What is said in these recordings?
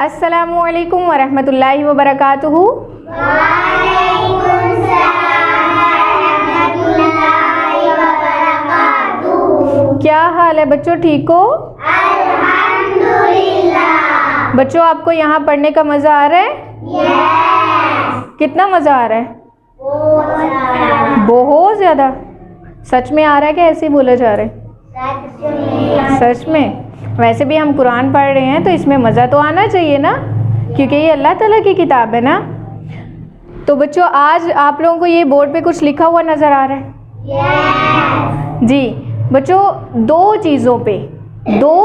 अस्सलामु अलैकुम वरहमतुल्लाहि वबरकातुहू। क्या हाल है बच्चों, ठीक हो? अल्हम्दुलिल्लाह। बच्चों आपको यहाँ पढ़ने का मज़ा आ रहा है? yes। कितना मज़ा आ रहा है? बहुत ज़्यादा। सच में आ रहा है कि ऐसे ही बोला जा रहा है? सच में। वैसे भी हम कुरान पढ़ रहे हैं तो इसमें मज़ा तो आना चाहिए ना, क्योंकि ये अल्लाह ताला की किताब है ना। तो बच्चों आज आप लोगों को ये बोर्ड पे कुछ लिखा हुआ नज़र आ रहा है? yes। जी बच्चों, दो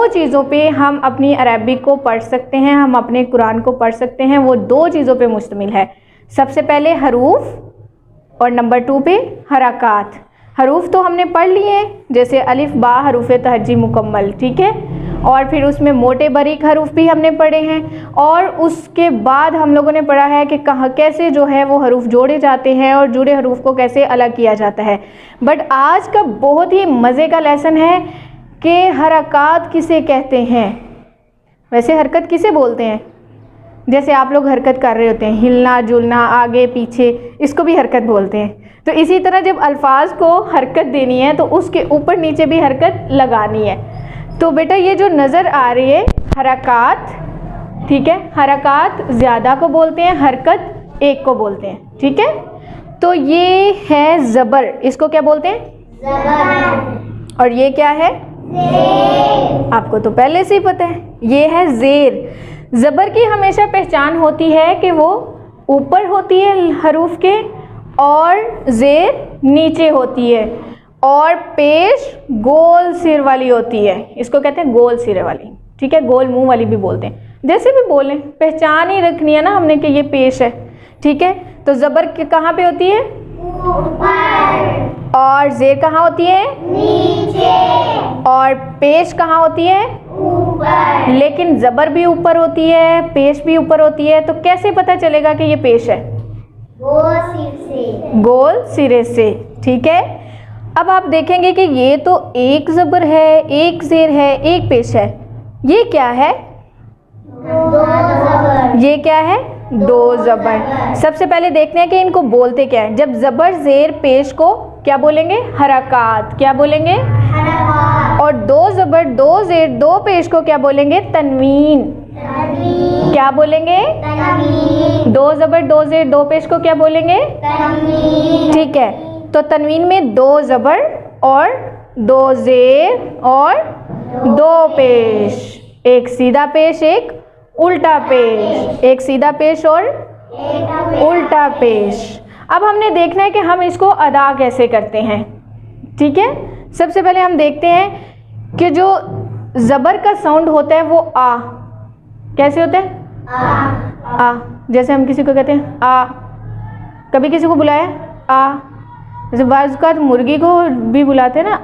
चीज़ों पे हम अपनी अरबिक को पढ़ सकते हैं, हम अपने कुरान को पढ़ सकते हैं। वो दो चीज़ों पे मुश्तमिल है। सबसे पहले हरूफ और नंबर 2 पे हरकात। हरूफ तो हमने पढ़ लिए, जैसे अलिफ बा हरूफ तहज्जी मुकम्मल, ठीक है। और फिर उसमें मोटे बारीक हरूफ भी हमने पढ़े हैं। और उसके बाद हम लोगों ने पढ़ा है कि कहाँ कैसे जो है वो हरूफ जोड़े जाते हैं और जुड़े हरूफ को कैसे अलग किया जाता है। बट आज का बहुत ही मज़े का लेसन है कि हरकात किसे कहते हैं। वैसे हरकत किसे बोलते हैं? जैसे आप लोग हरकत कर रहे होते हैं, हिलना जुलना, आगे पीछे, इसको भी हरकत बोलते हैं। तो इसी तरह जब अल्फाज को हरकत देनी है तो उसके ऊपर नीचे भी हरकत लगानी है। तो बेटा ये जो नज़र आ रही है हरकात, ठीक है, हरकात ज़्यादा को बोलते हैं, हरकत एक को बोलते हैं, ठीक है। तो ये है ज़बर, इसको क्या बोलते हैं? ज़बर। और ये क्या है? ज़ेर। आपको तो पहले से ही पता है, ये है ज़ेर। ज़बर की हमेशा पहचान होती है कि वो ऊपर होती है हरूफ के और ज़ेर नीचे होती है, और पेश गोल सिर वाली होती है। इसको कहते हैं गोल सिरे वाली, ठीक है। गोल मुंह वाली भी बोलते हैं, जैसे भी बोलें, पहचान ही रखनी है ना हमने कि ये पेश है, ठीक है। तो ज़बर कहाँ पे होती है? ऊपर। और ज़ेर कहाँ होती है? नीचे। और पेश कहाँ होती है? ऊपर। लेकिन ज़बर भी ऊपर होती है, पेश भी ऊपर होती है। तो कैसे पता चलेगा कि ये पेश है? गोल सिरे से, ठीक है। अब आप देखेंगे कि ये तो एक ज़बर है, एक ज़ेर है, एक पेश है। ये क्या है? दो ज़बर। ये क्या है? दो ज़बर। सबसे पहले देखते हैं कि इनको बोलते क्या है। जब ज़बर ज़ेर पेश को क्या बोलेंगे? हरकात। क्या बोलेंगे? हरकात। और दो ज़बर दो ज़ेर दो पेश को क्या बोलेंगे? तनवीन। क्या बोलेंगे? तनवीन। दो ज़बर दो ज़ेर दो पेश को क्या बोलेंगे? तनवीन। ठीक है। तो तनवीन में दो ज़बर और दो ज़ेर और दो पेश, एक सीधा पेश एक उल्टा पेश, एक सीधा पेश और उल्टा पेश। अब हमने देखना है कि हम इसको अदा कैसे करते हैं, ठीक है। सबसे पहले हम देखते हैं कि जो ज़बर का साउंड होता है वो आ कैसे होता है? आ। जैसे हम किसी को कहते हैं आ, कभी किसी को बुलाया आ, जैसे बाज़ का मुर्गी को भी बुलाते हैं ना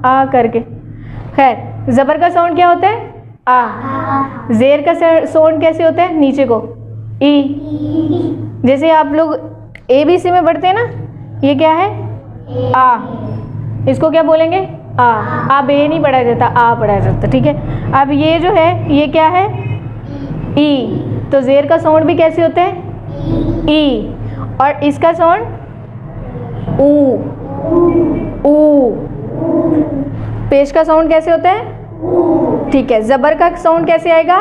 आ करके। खैर, ज़बर का साउंड क्या होता है? आ। ज़ेर का साउंड कैसे होता है? नीचे को ई। जैसे आप लोग ABC में पढ़ते हैं ना, ये क्या है? आ। इसको क्या बोलेंगे? आ बे नहीं पढ़ा जाता, आ पढ़ा जाता, ठीक है। अब ये जो है ये क्या है? ई। तो ज़ेर का साउंड भी कैसे होता है? ई। और इसका साउंड ऊ। पेश का साउंड कैसे होता है? ठीक है। ज़बर का साउंड कैसे आएगा?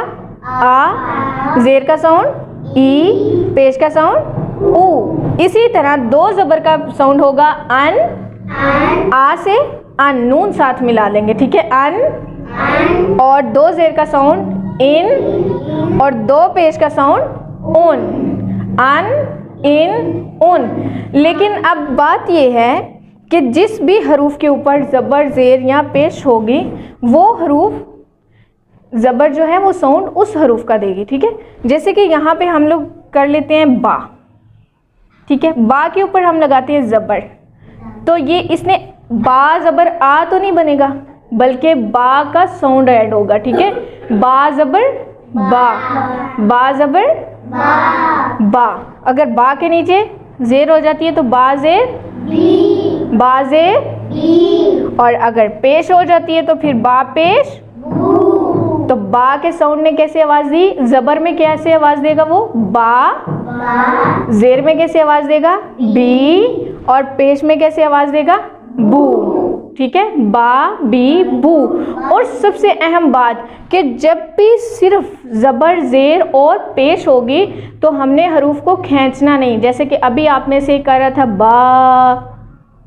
आ। ज़ेर का साउंड ई, पेश का साउंड ऊ। इसी तरह दो ज़बर का साउंड होगा अन, आ से अन, नून साथ मिला लेंगे, ठीक है, अन। और दो ज़ेर का साउंड इन और दो पेश का साउंड उन, अन इन उन। लेकिन अब बात यह है कि जिस भी हरूफ के ऊपर ज़बर ज़ेर या पेश होगी वो हरूफ ज़बर जो है वो साउंड उस हरूफ का देगी, ठीक है। जैसे कि यहाँ पे हम लोग कर लेते हैं बा, ठीक है। बा के ऊपर हम लगाते हैं ज़बर, तो ये इसने बा ज़बर आ तो नहीं बनेगा, बल्कि बा का साउंड ऐड होगा, ठीक है। बा ज़बर बा, बा ज़बर बा। अगर बा के नीचे ज़ेर हो जाती है तो बा ज़ेर बी, बा ज़ेर बी। और अगर पेश हो जाती है तो फिर बा पेश बू, तो बा के साउंड ने कैसे आवाज दी, जबर में कैसे आवाज देगा वो, बा। जेर में कैसे आवाज देगा, बी। और पेश में कैसे आवाज देगा, बू। ठीक है, बा बी बू। और सबसे अहम बात कि जब भी सिर्फ जबर जेर और पेश होगी तो हमने हरूफ को खींचना नहीं। जैसे कि अभी आप में से कर रहा था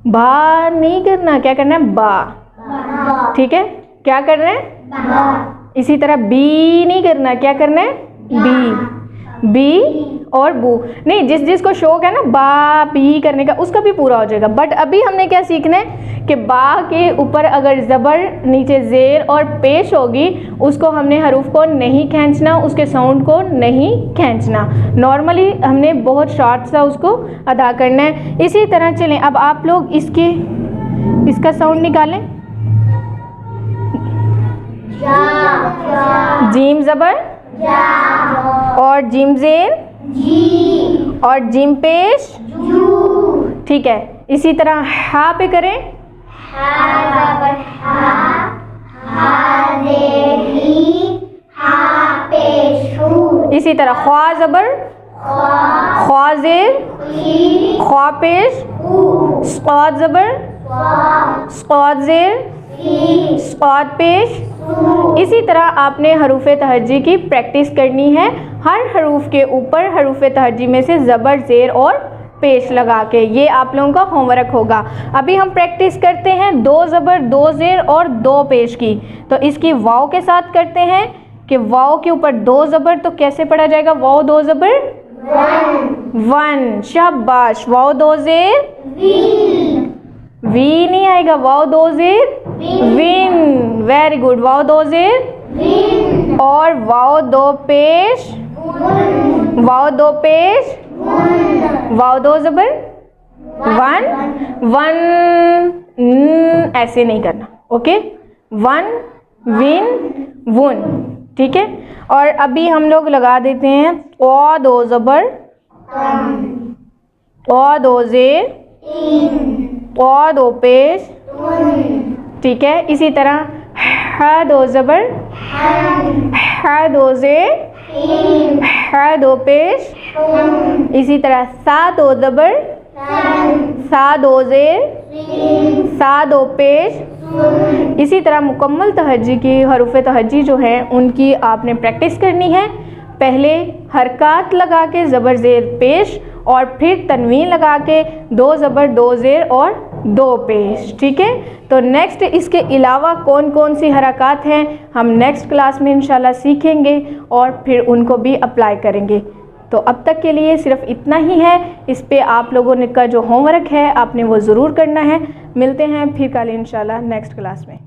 बा नहीं करना, क्या करना है, बा। ठीक है, क्या कर रहे हैं, बा। इसी तरह बी नहीं करना, क्या करना है, बी और बू नहीं। जिस को शौक है ना बा बी करने का, उसका भी पूरा हो जाएगा। बट अभी हमने क्या सीखना है कि बा के ऊपर अगर ज़बर नीचे ज़ेर और पेश होगी, उसको हमने हरूफ को नहीं खींचना, उसके साउंड को नहीं खींचना। नॉर्मली हमने बहुत शॉर्ट सा उसको अदा करना है। इसी तरह चलें, अब आप लोग इसका साउंड निकालें। जीम ज़बर और जिम जेर और जिम पेश, ठीक है। इसी तरह हा पे करें, इसी तरह ख्वा ज़बर, ख्वा जेर, ख्वा पेश, स्क़ाद ज़बर, स्क़ाद जेर, स्क़ाद पेश। इसी तरह आपने हरूफ तहज्जी की प्रैक्टिस करनी है। हर हरूफ के ऊपर हरूफ तहज्जी में से ज़बर ज़ेर और पेश लगा के, ये आप लोगों का होमवर्क होगा। अभी हम प्रैक्टिस करते हैं 2 ज़बर 2 ज़ेर और 2 पेश की। तो इसकी वाव के साथ करते हैं कि वाव के ऊपर 2 ज़बर, तो कैसे पढ़ा जाएगा, वाव 2 ज़बर 1। शाबाश, वाव 2 ज़ेर वी नहीं आएगा, वाव 2 ज़ेर विन। वेरी गुड, वाव 2 ज़ेर और वाव 2 पेश, वाव 2 पेश, वाव 2 ज़बर 1 ऐसे नहीं करना, ओके। 1 विन वुन, ठीक है। और अभी हम लोग लगा देते हैं ओ 2 ज़बर, ओ 2 ज़ेर, ओ 2 पेश, ठीक है। इसी तरह हा 2 ज़बर, हा 2 ज़ेर, हा 2 पेश। इसी तरह सा 2 ज़बर, सा 2 ज़ेर, सा 2 पेश। इसी तरह मुकम्मल तहज्जी की हरूफ तहज्जी जो है उनकी आपने प्रैक्टिस करनी है। पहले हरकत लगा के ज़बर ज़ेर पेश और फिर तनवीन लगा के 2 ज़बर 2 ज़ेर और 2 पेश, ठीक है। तो नेक्स्ट इसके अलावा कौन कौन सी हरकत हैं हम नेक्स्ट क्लास में इंशाल्लाह सीखेंगे और फिर उनको भी अप्लाई करेंगे। तो अब तक के लिए सिर्फ इतना ही है। इस पे आप लोगों ने का जो होमवर्क है आपने वो ज़रूर करना है। मिलते हैं फिर कल इंशाल्लाह नेक्स्ट क्लास में।